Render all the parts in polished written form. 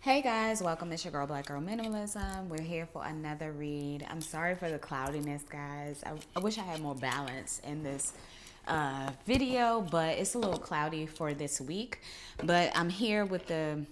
Hey guys, welcome. It's your girl, Black Girl Minimalism. We're here for another read. I'm sorry for the cloudiness, guys. I wish I had more balance in this video, but it's a little cloudy for this week. But I'm here with the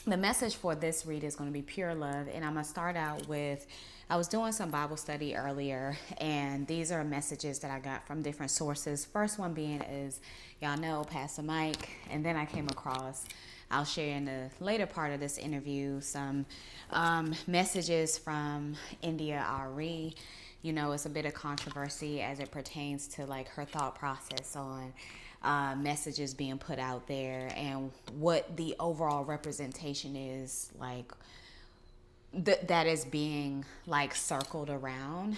message for this read is going to be pure love, and I'm going to start out with I was doing some Bible study earlier, and these are messages that I got from different sources. First one being is, y'all know, Pastor Mike, and then I came across, I'll share in the later part of this interview, some messages from India Ari. You know, it's a bit of controversy as it pertains to like her thought process on messages being put out there and what the overall representation is like that is being like circled around.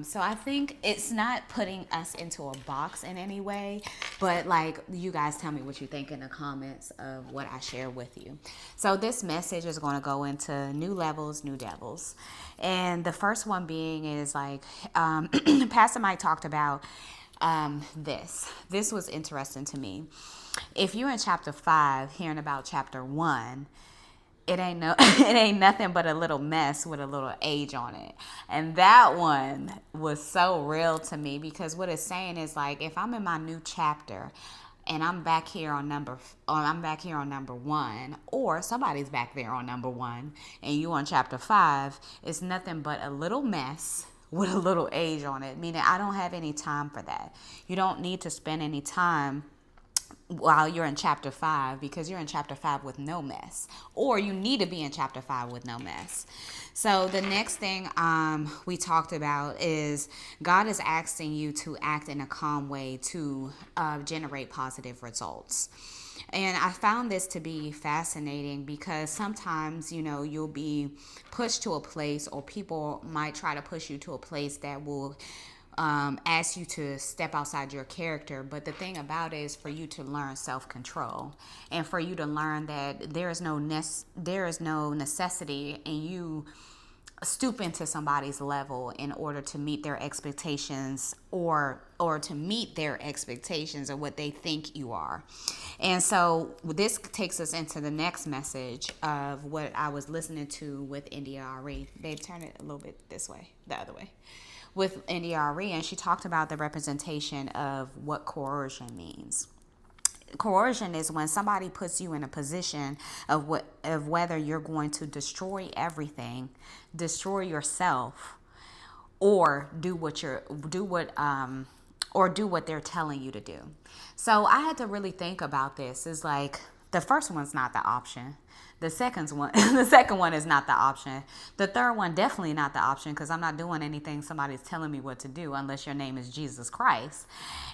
So I think it's not putting us into a box in any way, but like you guys tell me what you think in the comments of what I share with you. So this message is going to go into new levels, new devils. And the first one being is like Pastor Mike talked about this was interesting to me. If you're in chapter 5 hearing about chapter 1, it ain't nothing but a little mess with a little age on it. And that one was so real to me because what it's saying is like if I'm in my new chapter and I'm back here on number 1, or somebody's back there on number 1 and you on chapter 5, it's nothing but a little mess with a little age on it, meaning I don't have any time for that. You don't need to spend any time while you're in chapter 5 because you're in chapter 5 with no mess, or you need to be in chapter 5 with no mess. So the next thing we talked about is God is asking you to act in a calm way to generate positive results. And I found this to be fascinating because sometimes, you know, you'll be pushed to a place, or people might try to push you to a place that will ask you to step outside your character. But the thing about it is for you to learn self-control, and for you to learn that there is no necessity in you stooping to somebody's level in order to meet their expectations, or to meet their expectations of what they think you are. And so this takes us into the next message of what I was listening to with India Ari. Babe, turn it a little bit this way, the other way, with India Ari, and she talked about the representation of what coercion means. Coercion is when somebody puts you in a position of whether you're going to destroy everything, destroy yourself, or do what they're telling you to do. So I had to really think about this. It's like the first one's not the option. The second one is not the option. The third one definitely not the option, because I'm not doing anything somebody's telling me what to do unless your name is Jesus Christ.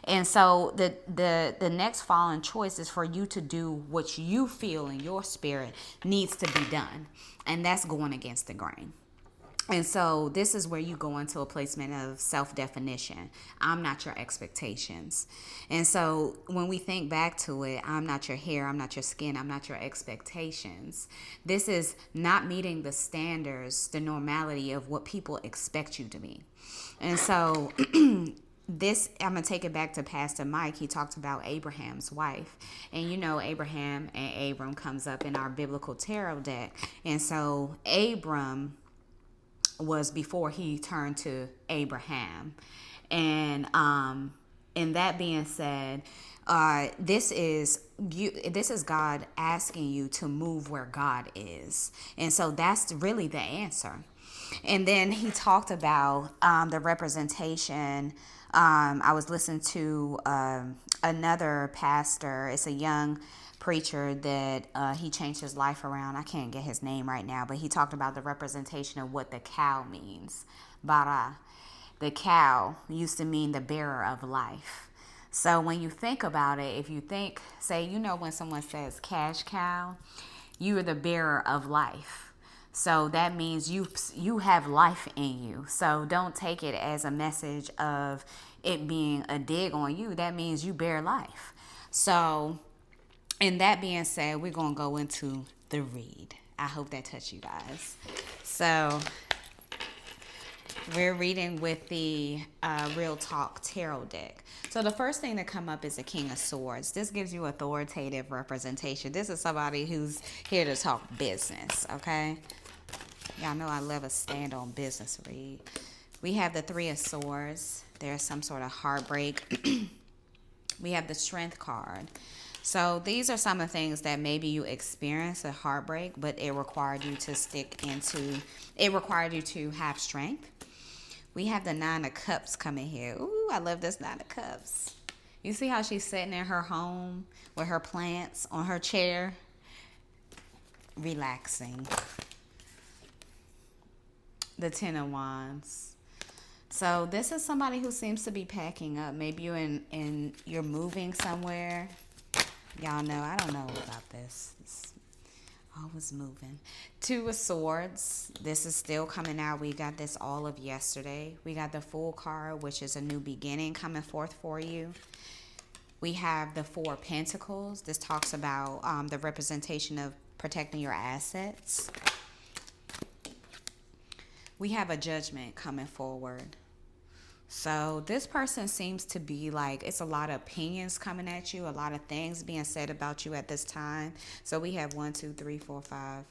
And so the next fallen choice is for you to do what you feel in your spirit needs to be done, and that's going against the grain. And so this is where you go into a placement of self-definition. I'm not your expectations. And so when we think back to it, I'm not your hair, I'm not your skin, I'm not your expectations. This is not meeting the standards, the normality of what people expect you to be. And so this, I'm going to take it back to Pastor Mike. He talked about Abraham's wife. And you know, Abraham and Abram comes up in our biblical tarot deck. And so Abram was before he turned to Abraham. And that being said, this is God asking you to move where God is. And so that's really the answer. And then he talked about the representation. I was listening to another pastor. It's a young preacher that he changed his life around. I can't get his name right now, but he talked about the representation of what the cow means. Bara. The cow used to mean the bearer of life. So when you think about it, if you think, say, you know, when someone says cash cow, you are the bearer of life. So that means you have life in you. So don't take it as a message of it being a dig on you. That means you bear life. So, and that being said, we're going to go into the read. I hope that touched you guys. So We're reading with the Real Talk Tarot deck. So the first thing to come up is the King of Swords. This gives you authoritative representation. This is somebody who's here to talk business, okay? Y'all know I love a stand on business read. We have the Three of Swords. There's some sort of heartbreak. We have the Strength card. So these are some of the things that maybe you experienced a heartbreak, but it required you to it required you to have strength. We have the Nine of Cups coming here. Ooh, I love this Nine of Cups. You see how she's sitting in her home with her plants on her chair, relaxing. The Ten of Wands. So this is somebody who seems to be packing up. Maybe you're moving somewhere. Y'all know, I don't know about this. It's always moving. Two of Swords. This is still coming out. We got this all of yesterday. We got the Fool card, which is a new beginning coming forth for you. We have the Four of Pentacles. This talks about the representation of protecting your assets. We have a Judgment coming forward. So this person seems to be like, it's a lot of opinions coming at you, a lot of things being said about you at this time. So we have 1, 2, 3, 4, 5,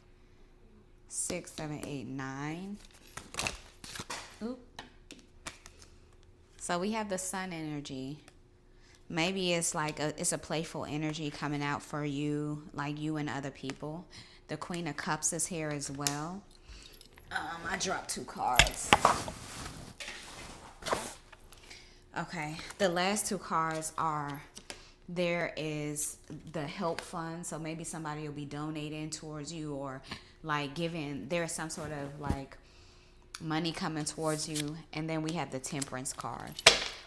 6, 7, 8, 9. Oop. So we have the Sun energy. Maybe it's like it's a playful energy coming out for you, like you and other people. The Queen of Cups is here as well. I dropped 2 cards. Okay, the last 2 cards are, there is the help fund. So maybe somebody will be donating towards you, or like giving, there's some sort of like money coming towards you. And then we have the Temperance card.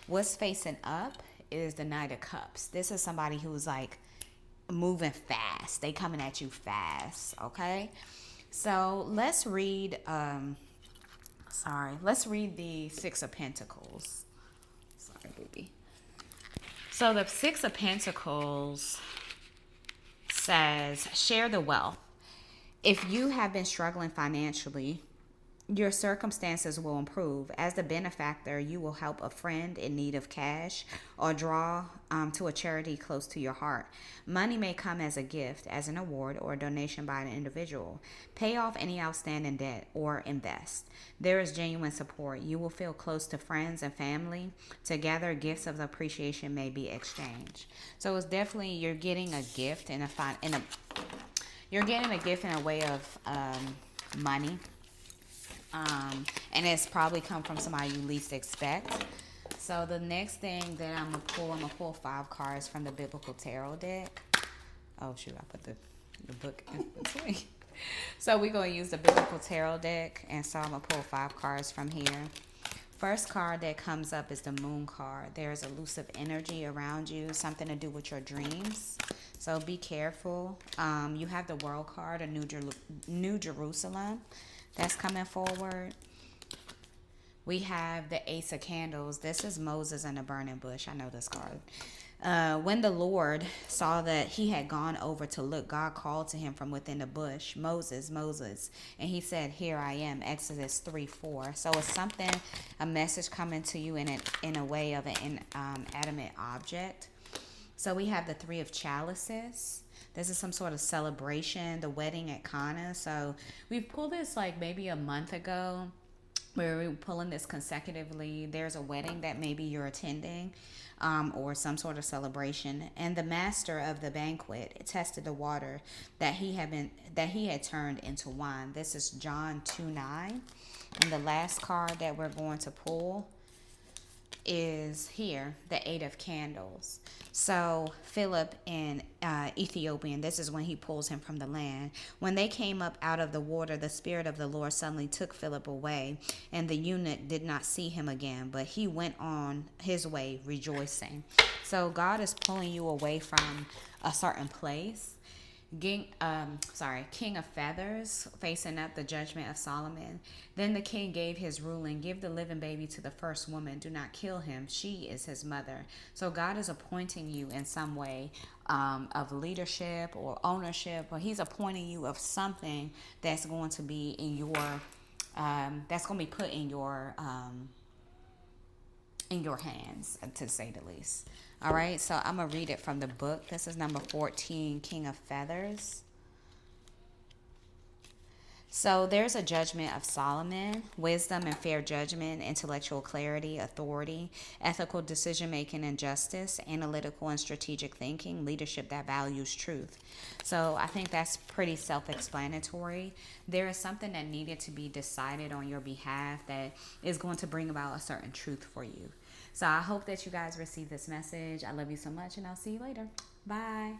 What's facing up is the Knight of Cups. This is somebody who's like moving fast. They coming at you fast, okay? So let's read, let's read the Six of Pentacles. Sorry, booby. So the Six of Pentacles says, share the wealth. If you have been struggling financially, your circumstances will improve. As the benefactor, you will help a friend in need of cash, or draw to a charity close to your heart. Money may come as a gift, as an award, or a donation by an individual. Pay off any outstanding debt or invest. There is genuine support. You will feel close to friends and family. Together, gifts of appreciation may be exchanged. So it's definitely, you're getting a gift in a way of money. And it's probably come from somebody you least expect. So the next thing that I'm going to pull 5 cards from the Biblical Tarot deck. Oh, shoot, I put the book in between. So we're going to use the Biblical Tarot deck. And so I'm going to pull 5 cards from here. First card that comes up is the Moon card. There's elusive energy around you, something to do with your dreams. So be careful. You have the World card, a New Jerusalem. That's coming forward. We have the Ace of Candles. This is Moses and the burning bush. I know this card. When the Lord saw that he had gone over to look, God called to him from within the bush, Moses, Moses. And he said, here I am, Exodus 3:4. So it's something, a message coming to you in a way of an inanimate object. So we have the Three of Chalices. This is some sort of celebration, the wedding at Cana. So we pulled this like maybe a month ago, where we were pulling this consecutively. There's a wedding that maybe you're attending, or some sort of celebration. And the master of the banquet tested the water that he had turned into wine. This is John 2:9. And the last card that we're going to pull is here, the Eight of Candles. So Philip in Ethiopian, this is when he pulls him from the land. When they came up out of the water, the Spirit of the Lord suddenly took Philip away, and the eunuch did not see him again, but he went on his way rejoicing. So God is pulling you away from a certain place. King of Feathers, facing up, the judgment of Solomon. Then the king gave his ruling, give the living baby to the first woman. Do not kill him. She is his mother. So God is appointing you in some way of leadership or ownership, or he's appointing you of something that's going to be in your that's going to be put in your hands, to say the least. All right, so I'm going to read it from the book. This is number 14, King of Feathers. So there's a judgment of Solomon: wisdom and fair judgment, intellectual clarity, authority, ethical decision making and justice, analytical and strategic thinking, leadership that values truth. So I think that's pretty self explanatory. There is something that needed to be decided on your behalf that is going to bring about a certain truth for you. So I hope that you guys receive this message. I love you so much, and I'll see you later. Bye.